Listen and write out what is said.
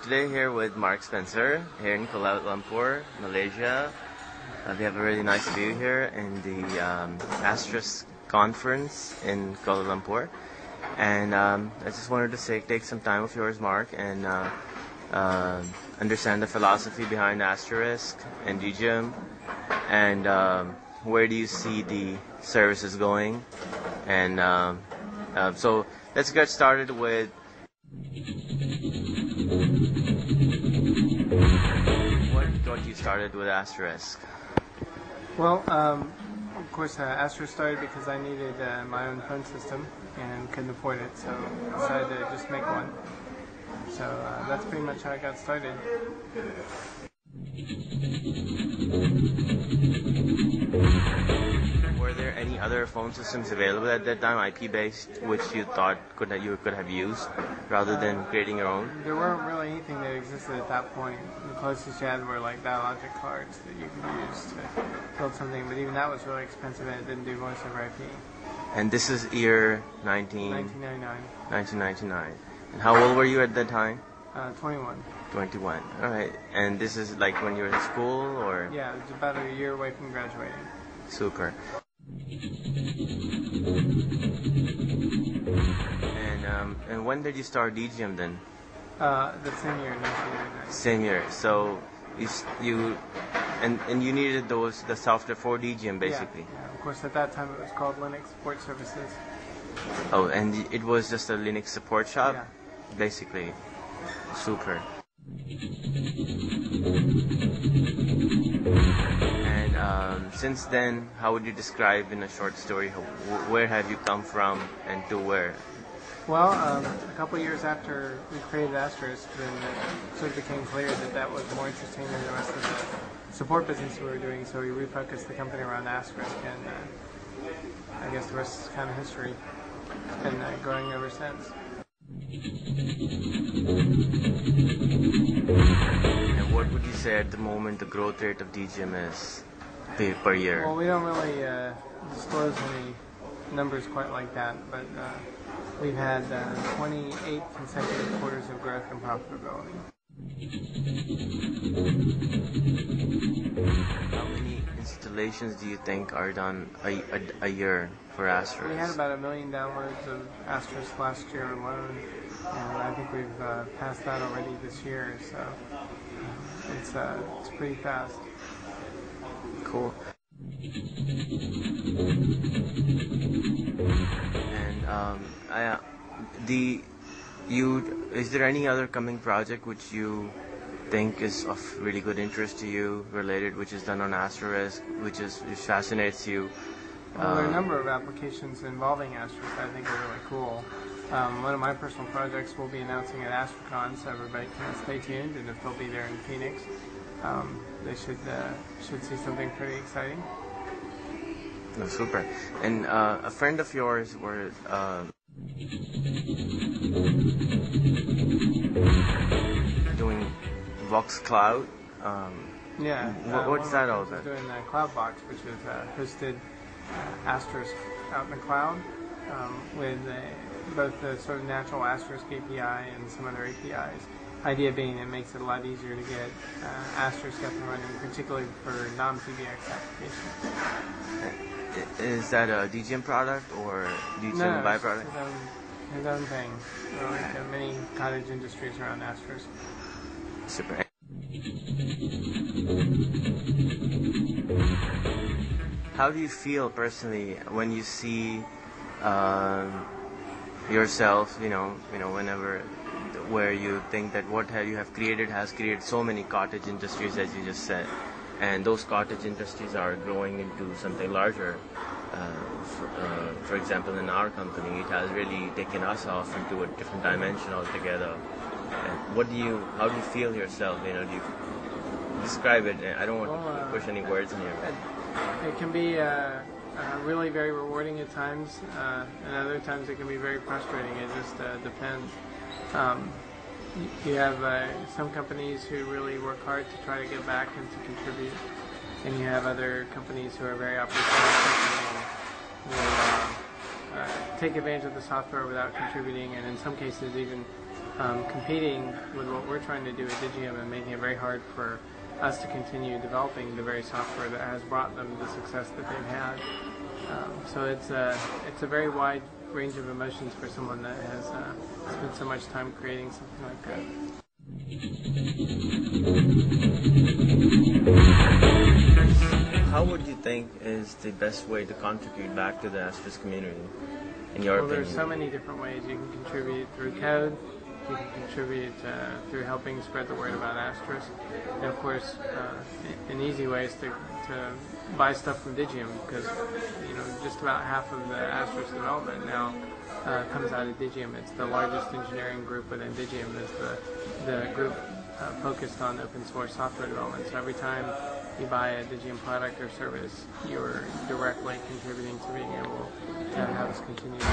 today here with Mark Spencer here in Kuala, Lumpur, Malaysia. We have a really nice view here in the Asterisk conference in Kuala Lumpur. And I just wanted to take some time of yours, Mark, and understand the philosophy behind Asterisk and DGM, and where do you see the services going. And so let's get started with what got you started with Asterisk. Well, of course, Asterisk started because I needed my own phone system and couldn't afford it, so I decided to just make one. So that's pretty much how I got started. Were there any other phone systems available at that time, IP-based, which you thought you could have used rather than creating your own? There weren't really anything that existed at that point. The closest you had were like dialogic cards that you could use to build something, but even that was really expensive and it didn't do voice over IP. And this is year 1999. And how old were you at that time? 21. 21. All right. And this is like when you were in school, or? Yeah, it was about a year away from graduating. Super. And when did you start DGM then? The same year, 1999. Same year. So you needed the software for DGM basically. Yeah. Of course, at that time it was called Linux Support Services. Oh, and it was just a Linux support shop, yeah. Basically. Super. And since then, how would you describe in a short story where have you come from and to where? Well, a couple of years after we created Asterisk, then it sort of became clear that that was more interesting than the rest of the support business we were doing, so we refocused the company around Asterisk, and I guess the rest is kind of history. It's been growing ever since. And what would you say at the moment the growth rate of DGM is per year? Well, we don't really disclose any numbers quite like that, but we've had 28 consecutive quarters of growth and profitability. How many installations do you think are done a year for Asterisk? We had about 1 million downloads of Asterisk last year alone, and I think we've passed that already this year, so it's pretty fast. Cool. And is there any other coming project which you think is of really good interest to you, which is done on Asterisk, which fascinates you? Well, there are a number of applications involving Asterisk that I think are really cool. One of my personal projects we'll be announcing at AstroCon, so everybody can stay tuned, and if they'll be there in Phoenix, they should see something pretty exciting. Oh, super. And a friend of yours were doing Vox Cloud. What's that all about? Doing CloudVox, which is hosted Asterisk out in the cloud with both the sort of natural Asterisk API and some other APIs. Idea being it makes it a lot easier to get Asterisk up and running, particularly for non-PBX applications. Is that a DGM product or DGM byproduct? No, it's his own thing. There are like many cottage industries around Asterisk. Super. How do you feel personally when you see yourself, whenever where you think that what you have created has created so many cottage industries, as you just said, and those cottage industries are growing into something larger. For example, in our company, it has really taken us off into a different dimension altogether. And how do you feel yourself? Do you describe it? I don't want to push any words in here. It can be really very rewarding at times, and other times it can be very frustrating. It just depends. You have some companies who really work hard to try to get back and to contribute, and you have other companies who are very opportunistic and will take advantage of the software without contributing, and in some cases even competing with what we're trying to do at Digium and making it very hard for us to continue developing the very software that has brought them the success that they've had. So it's a very wide range of emotions for someone that has spent so much time creating something like that. How would you think is the best way to contribute back to the Asterisk community, in your opinion? There's so many different ways. You can contribute through code, you can contribute through helping spread the word about Asterisk, and of course, an easy way is to buy stuff from Digium, because just about half of the Asterisk development now comes out of Digium. It's the largest engineering group within Digium. Is the group focused on open source software development. So every time you buy a Digium product or service, you're directly contributing to being able to have us continue to